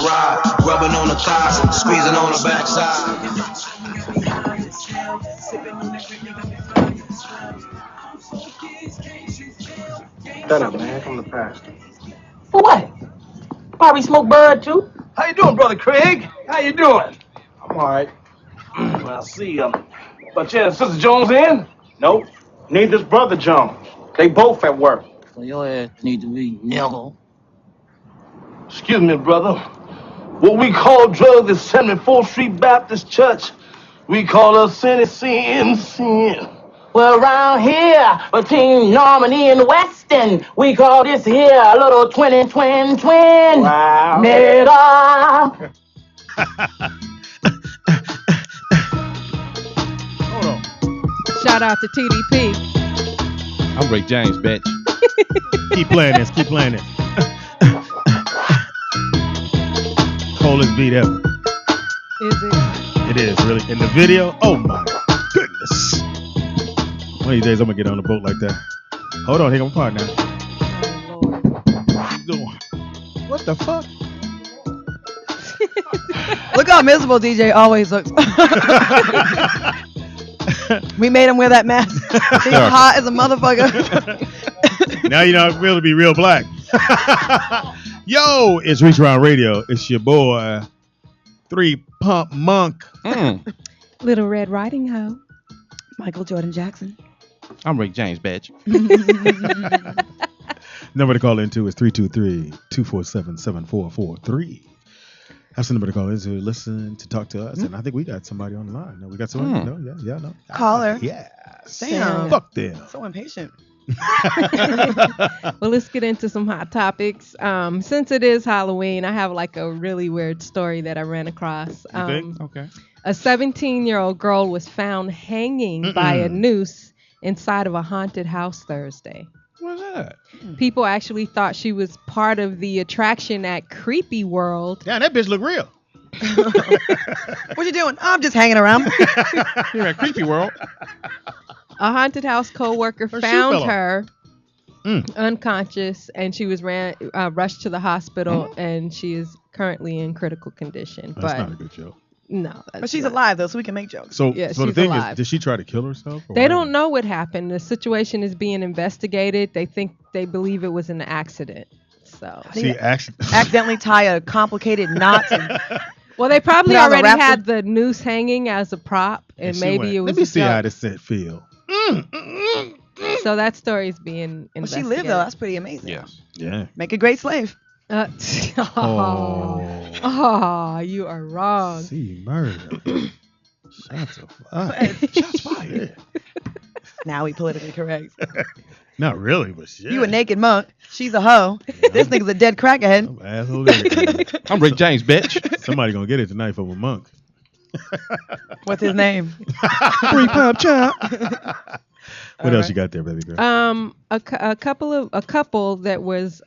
ride, rubbing on the thighs, squeezing on the backside. Shut up, man. Come to pass. For what? Probably smoke bud too. How you doing, Brother Craig? How you doing? I'm alright. Well, I see. But yeah, Sister Jones in? Nope. Neither's Brother Jones. They both at work. So your ass need to be niggle. Excuse me, brother. What we call drugs at 74th Street Baptist Church, we call us sin. Well, around here, between Normandy and Weston, we call this here a little twin. Wow. Nigga. Hold on. Shout out to TDP. I'm Rick James, bitch. Keep playing this. Coldest beat ever. Is it? It is, really. In the video, oh my goodness. One of these days I'm gonna get on a boat like that. Hold on, here come my part now. Oh, Lord. What you doing? What the fuck? Look how miserable DJ always looks. We made him wear that mask. He's hot as a motherfucker. Now you know how it feels to be real black. Yo, it's Reach Around Radio. It's your boy, 3-Pump Monk. Little Red Riding Hood. Michael Jordan Jackson. I'm Rick James, bitch. Number to call into is 323-247-7443. That's the number to call into, listen, to talk to us. And I think we got somebody on the line. No, we got somebody? No, no. Caller. Yes. Damn. Fuck them. So impatient. Well, let's get into some hot topics. Since it is Halloween, I have like a really weird story that I ran across. You think? Okay. A 17-year-old girl was found hanging by a noose inside of a haunted house Thursday. What's that? People actually thought she was part of the attraction at Creepy World. Yeah, that bitch look real. What you doing? I'm just hanging around. You're at Creepy World. A haunted house co-worker Her shoe found fell off. her unconscious, and she was rushed to the hospital, and she is currently in critical condition. That's but not a good joke. no, But she's not. alive, though, so we can make jokes. So, Yeah, so the she's thing alive. is, did she try to kill herself? Or They what? don't know what happened. The situation is being investigated. They believe it was an accident. So, She actually. Accidentally tie a complicated knot. well, they probably Put on the already wrapper. had the noose hanging as a prop, and she maybe went, it was. Let me a see joke. how this set feel. So that story is being Well, she investigated. lived, though. That's pretty amazing. Yes. Yeah. Make a great slave. Oh, you are wrong. See, murder. Shots fired. Shots fired. Now we politically correct. Not really, but shit. You a naked monk. She's a hoe. This nigga's a dead crackhead. Some asshole idiot. I'm Rick James, bitch. Somebody gonna get it tonight from a monk. What's his name? 3-Pump chop. What else you got there, baby girl? A couple that was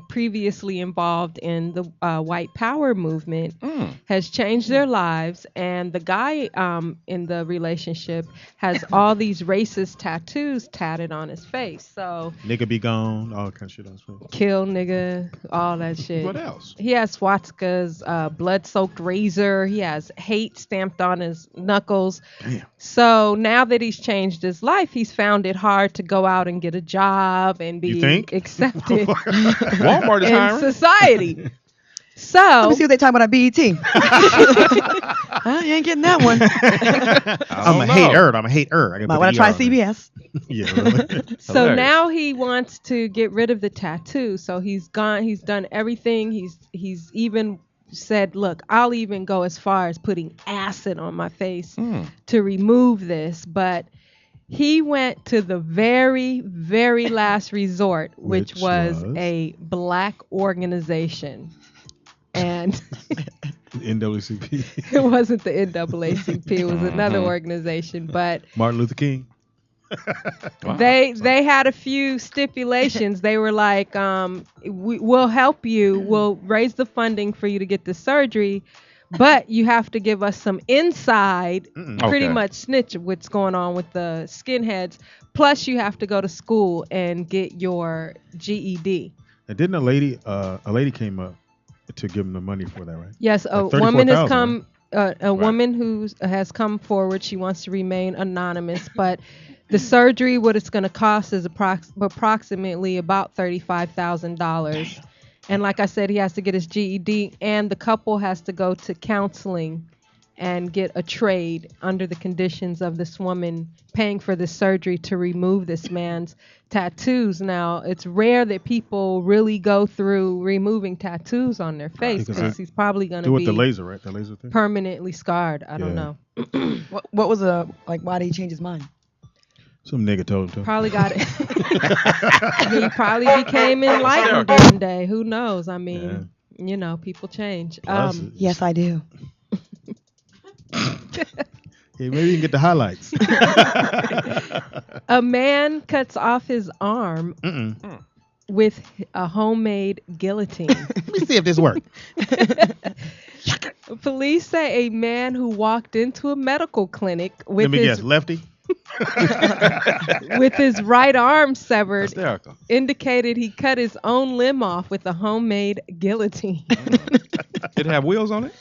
previously involved in the white power movement has changed their lives, and the guy in the relationship has all these racist tattoos tatted on his face. So Nigga be gone. All kind of shit on his face. kill nigga, all that shit. What else? He has swastikas, blood-soaked razor. He has hate stamped on his knuckles. Damn. So now that he's changed his life, he's found it hard to go out and get a job and You be think? accepted Walmart is in hiring. society. Let So me see what they talk about at BET. I ain't getting that one. I'm a hater. I'm a hater. I Might want to try CBS. Yeah. Really. So Hilarious. now he wants to get rid of the tattoo. So he's done everything. He's even said, look, I'll even go as far as putting acid on my face to remove this. But he went to the very, very last resort, which was a black organization. And NAACP. it wasn't the NAACP. It was another organization. But Martin Luther King. Wow. They had a few stipulations. They were like, we'll help you. We'll raise the funding for you to get the surgery, but you have to give us some inside, pretty Okay. much snitch what's going on with the skinheads. Plus, you have to go to school and get your GED. And didn't a lady came up to give him the money for that, right? Yes, a Like woman has 34,000, come. A Right. woman who has come forward. She wants to remain anonymous, but the surgery, what it's going to cost, is approximately about $35,000. And like I said, he has to get his GED, and the couple has to go to counseling and get a trade under the conditions of this woman paying for the surgery to remove this man's tattoos. Now, it's rare that people really go through removing tattoos on their face Because because he's probably going Do to with the be laser, right? The laser thing. permanently scarred. I don't Yeah. know. What was like? Why did he change his mind? Some nigga told him to. Probably got it. He probably became enlightened one day. Who knows? I mean, you know, people change. Plus, Yes, I do. yeah, maybe you can get the highlights. A man cuts off his arm with a homemade guillotine. Let me see if this works. Police say a man who walked into a medical clinic Let with me his guess, lefty. with his right arm severed Hysterical. indicated he cut his own limb off with a homemade guillotine. Did it have wheels on it?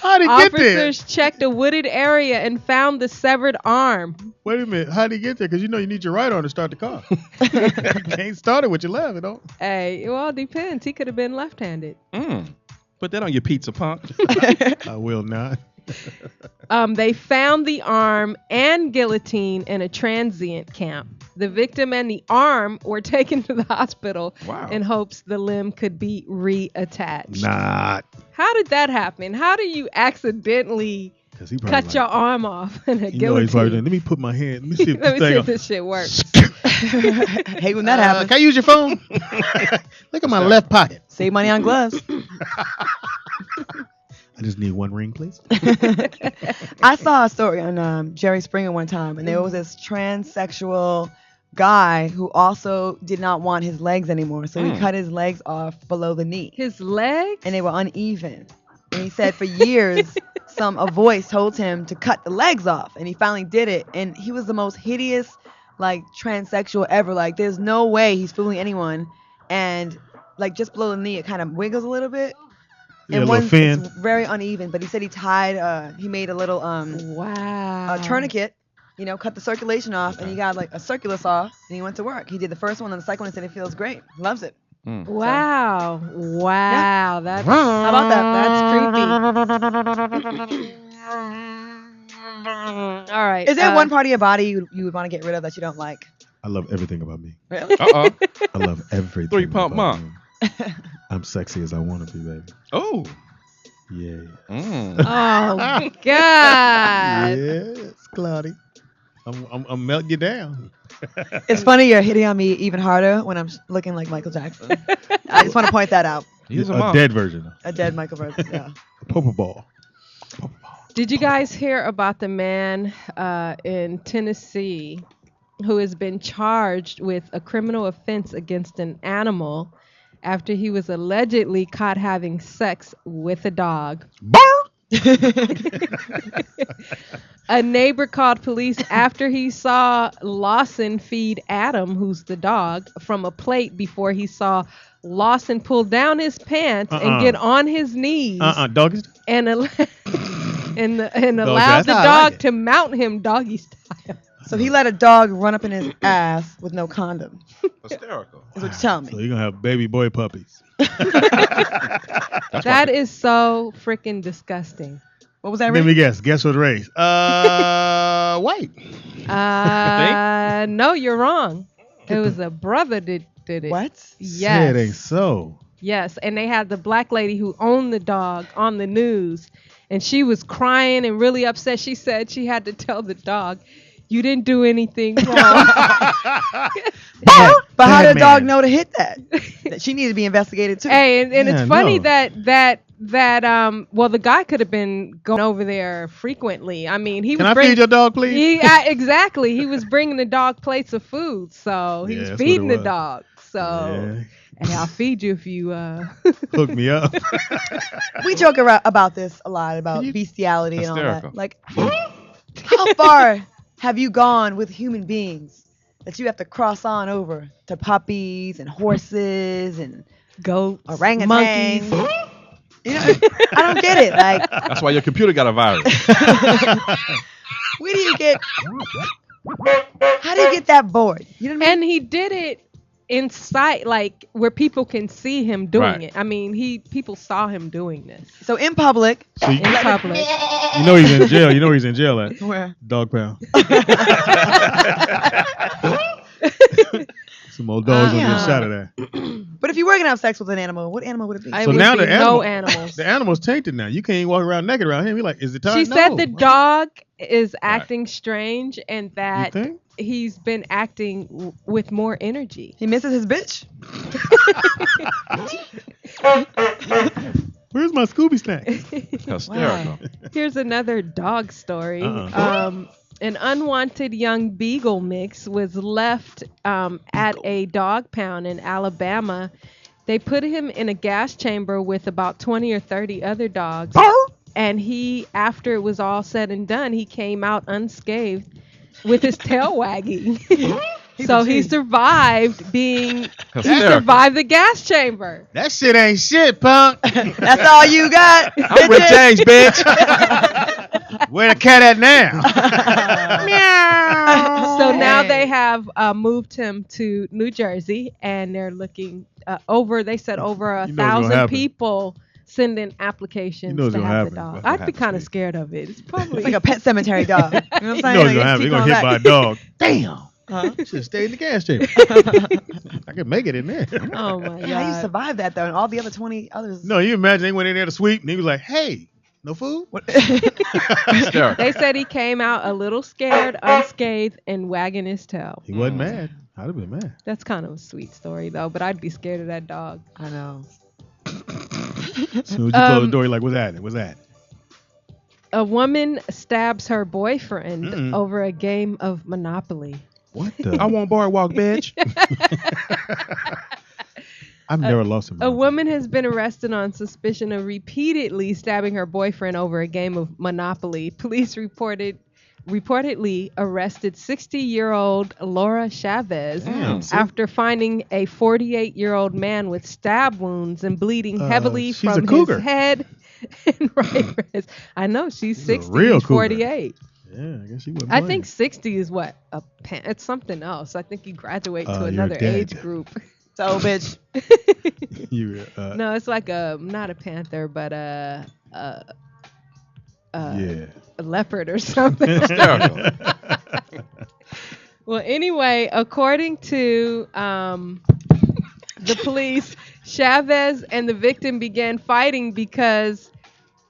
How'd he get there? Officers checked a wooded area and found the severed arm. Wait a minute. How'd he get there? Because you know you need your right arm to start the car. You can't start it with your left, you know. Hey, well, it depends. He could have been left-handed. Put that on your pizza, punk. I will not. They found the arm and guillotine in a transient camp. The victim and the arm were taken to the hospital in hopes the limb could be reattached. Not. How did that happen? How do you accidentally He cut your arm off in a You know he's probably guillotine? doing, let me put my hand. Let me see if Let me this see thing. if this shit works. Hate when that happens. Can I use your phone? Look at my left pocket. Save money on gloves. I just need one ring, please. I saw a story on Jerry Springer one time, and there was this transsexual guy who also did not want his legs anymore, so he cut his legs off below the knee, His legs? and they were uneven. And he said for years, a voice told him to cut the legs off, and he finally did it. And he was the most hideous, like, transsexual ever. Like, there's no way he's fooling anyone. And like just below the knee, it kind of wiggles a little bit. Yeah, And a little fin. it's very uneven, but he said he made a little Wow. a tourniquet, cut the circulation off, and he got like a circular saw, and he went to work. He did the first one and the second one, and said it feels great, loves it. Wow. Wow. That's How about that? That's creepy. all right. Is there one part of your body you would want to get rid of that you don't like? I love everything about me. Really? Uh-oh. I love everything. 3 Pump about Mom. me. I'm sexy as I want to be, baby. Oh. Yeah. Oh God. Yes, Cloudy. I'm melting you down. It's funny you're hitting on me even harder when I'm looking like Michael Jackson. I just want to point that out. He's a A mom. dead version. A dead Michael Jackson. Yeah. A popo ball. Did you guys hear about the man in Tennessee who has been charged with a criminal offense against an animal after he was allegedly caught having sex with a dog? A neighbor called police after he saw Lawson feed Adam, who's the dog, from a plate before he saw Lawson pull down his pants and get on his knees Doggy. and allow that's the how I dog like it. to mount him doggy style. So he let a dog run up in his ass with no condom. Hysterical. Is what you're telling So me. you're going to have baby boy puppies. That is so freaking disgusting. What was that? Let me Rick? guess. Guess what race? White. No, you're wrong. It was a brother that did it. What? Yes. It ain't so. Yes, and they had the black lady who owned the dog on the news, and she was crying and really upset. She said she had to tell the dog, "You didn't do anything wrong." But how did the dog Batman. know to hit that? That she needed to be investigated too. Hey, and Yeah, it's funny no. that well, the guy could have been going over there frequently. I mean, he Can was I feed your dog, please? exactly. He was bringing the dog plates of food, so he Yeah, was that's what feeding it the was. dog. So, hey, I'll feed you if you. Hook me up. We joke about this a lot, about bestiality and all Hysterical. that. Like, how far have you gone with human beings that you have to cross on over to puppies and horses and goats, Orangutans. monkeys. You know, I don't get it. Like, That's why your computer got a virus. where do you get? How do you get that bored? You know what I mean? And he did it inside, like where people can see him doing Right. it. I mean, people saw him doing this So in public, So in public. you know he's in jail. You know where he's in jail at? where? Dog pound. Some old dogs gonna get shot of that. But if you were gonna have sex with an animal, what animal would it be? I So would now be the animal, no animals. the animal's tainted now. You can't even walk around naked around him. You're like, is it time? She No. said the dog is acting strange and You that think? he's been acting with more energy. He misses his bitch. Where's my Scooby snack? Hysterical. Here's another dog story. Uh-uh. An unwanted young beagle mix was left at a dog pound in Alabama. They put him in a gas chamber with about 20 or 30 other dogs. And he, after it was all said and done, he came out unscathed with his tail wagging. So he survived he survived the gas chamber. That shit ain't shit, punk. That's all you got. I'm Rick James, bitch. Where the cat at now? So now they have moved him to New Jersey, and they're looking they said over You know what's gonna 1,000 happen. people sending applications You know what's to gonna have the happen. dog. What's gonna I'd be kind happen, of scared of it. It's probably It's like a pet cemetery dog. You know what I'm You saying? know what's Like, gonna happen. keep They're gonna going hit by a back. dog. Damn. Huh? Should have stayed in the gas chamber. I could make it in there. oh my god. How you survived that though, and all the other 20 others. No, you imagine they went in there to sweep, and he was like, "Hey, no food." Hysterical. They said he came out a little scared, unscathed, and wagging his tail. He wasn't mad. I'd have been mad. That's kind of a sweet story though, but I'd be scared of that dog. I know. As soon as you close the door, you're like, "What's that? What's that?" A woman stabs her boyfriend Mm-mm. over a game of Monopoly. What the? I want boardwalk, bitch. I've never lost him. A woman has been arrested on suspicion of repeatedly stabbing her boyfriend over a game of Monopoly. Police reportedly arrested 60-year-old Laura Chavez Damn, see? after finding a 48-year-old man with stab wounds and bleeding heavily she's a from cougar. his head and right wrist. I know she's She's a 60, real he's cougar. 48. Yeah, I guess he wasn't. I playing. think 60 is what? It's something else. I think you graduate to You're another dead. age group. So, bitch. You, No, it's like not a panther, but yeah. a leopard or something. Hysterical. Well, anyway, according to the police, Chavez and the victim began fighting because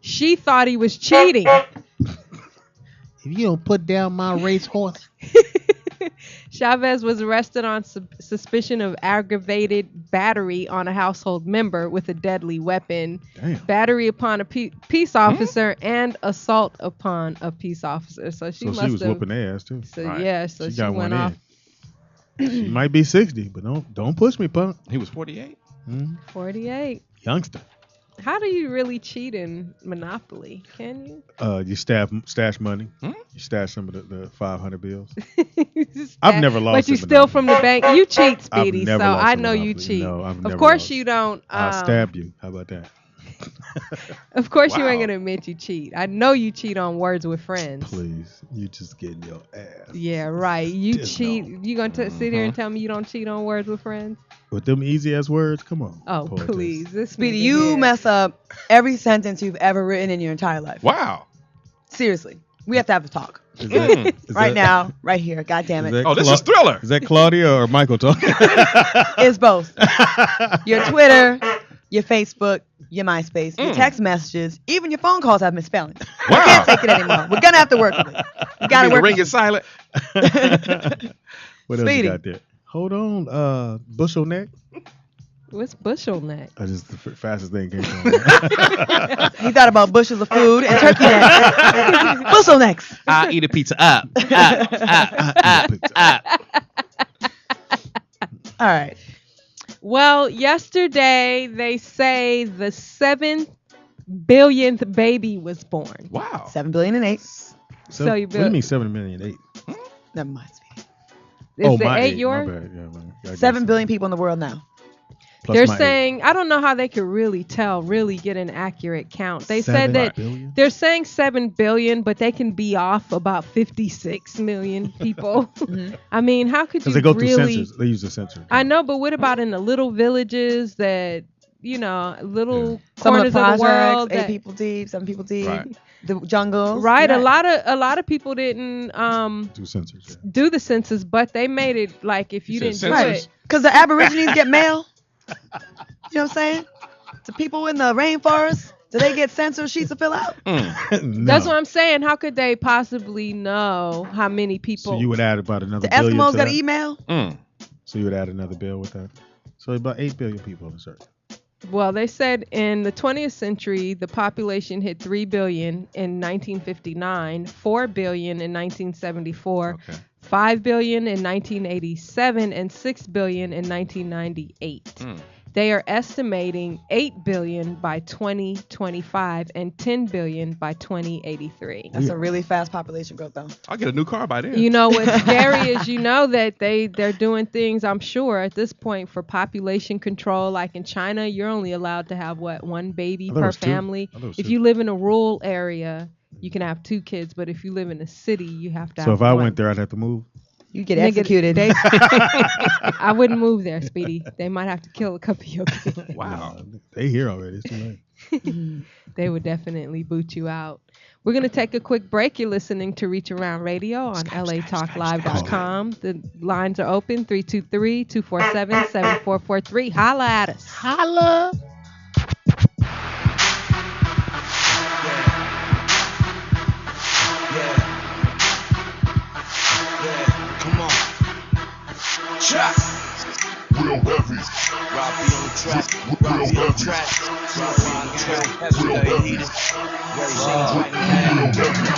she thought he was cheating. If you don't put down my racehorse. Chavez was arrested on suspicion of aggravated battery on a household member with a deadly weapon, Damn. battery upon a peace officer, and assault upon a peace officer. So she So must she was have. whooping their ass too. So Right. yeah, so she got went one off. in. She might be 60, but don't push me, punk. He was 48. 48. Youngster. How do you really cheat in Monopoly? Can you? You stash money. Hmm? You stash some of the 500 bills. Just I've that- never lost But you in steal Monopoly. from the bank. You cheat, Speedy. I've never So lost I in know you Monopoly. cheat. No, I've Of never course lost. you don't. I'll stab you. How about that? Of course you ain't Wow. gonna admit you cheat. I know you cheat on Words with Friends. Please, you just getting your ass. Yeah, right. You Just cheat. no. You gonna sit here and tell me you don't cheat on Words with Friends? With them easy ass words, come on. Oh, poetess. please. This Speedy, nigga you here. mess up every sentence you've ever written in your entire life. Wow. Seriously. We have to have a talk. Is that- is Right that- now, right here. God damn is it. that Oh, this is Thriller. Is that Claudia or Michael talking? It's both. Your Twitter, your Facebook, your MySpace, your text messages, even your phone calls have misspellings. We Wow. can't take it anymore. We're gonna have to work with it. We gotta The work ring with is silent. What else Speedy. you got there? Hold on, bushel neck. What's bushel neck? I just the fastest thing came to my it. He thought about bushels of food and turkey necks. Bushel necks. I eat a pizza up. All right. Well, yesterday they say the 7 billionth baby was born. Wow. 7 billion and 8. So you what do you built- mean 7,000,008? Never mind, Speedy. Is the my 8 eight, your? my bad. Yeah, man. I guess 7 so. billion people in the world now. Plus They're my saying, I don't know how they could really get an accurate count. They said 7 that billion? they're saying 7 billion, but they can be off about 56 million people. I mean, how could you Because they go through really? sensors. They use the sensor. I know, but what about in the little villages that, little Some of corners the of the projects, world? 8 people deep, 7 people deep. Right. The jungles. Right, Yeah. a lot of people didn't Do sensors. Yeah. do the census, but they made it like if you You didn't said do census? it. Because the Aborigines get mail. You know what I'm saying? The people in the rainforest, do they get census sheets to fill out? No. That's what I'm saying. How could they possibly know how many people? So you would add about another The billion Eskimos to got that? email? So you would add another bill with that. So about 8 billion people on this earth. Well, they said in the 20th century, the population hit 3 billion in 1959, 4 billion in 1974, Okay. 5 billion in 1987, and 6 billion in 1998. They are estimating 8 billion by 2025 and 10 billion by 2083. That's a really fast population growth, though. I'll get a new car by then. You know what's scary is that they're doing things, I'm sure, at this point for population control. Like in China, you're only allowed to have, one baby I thought it per was two. family. I thought it was If two. you live in a rural area, you can have 2 kids. But if you live in a city, you have to have So if I one. went there, I'd have to move. You get Nigga, executed. I wouldn't move there, Speedy. They might have to kill a couple of your kids. Wow. They here already. It's too late. They would definitely boot you out. We're going to take a quick break. You're listening to Reach Around Radio on latalklive.com. The lines are open, 323-247-7443. Holla at us. Holla. Come on. Trap. Real heavy. Robbie on the track. Robbie on the track. Robbie on the track. Heavy, heated. Ready, right now. Real heavy.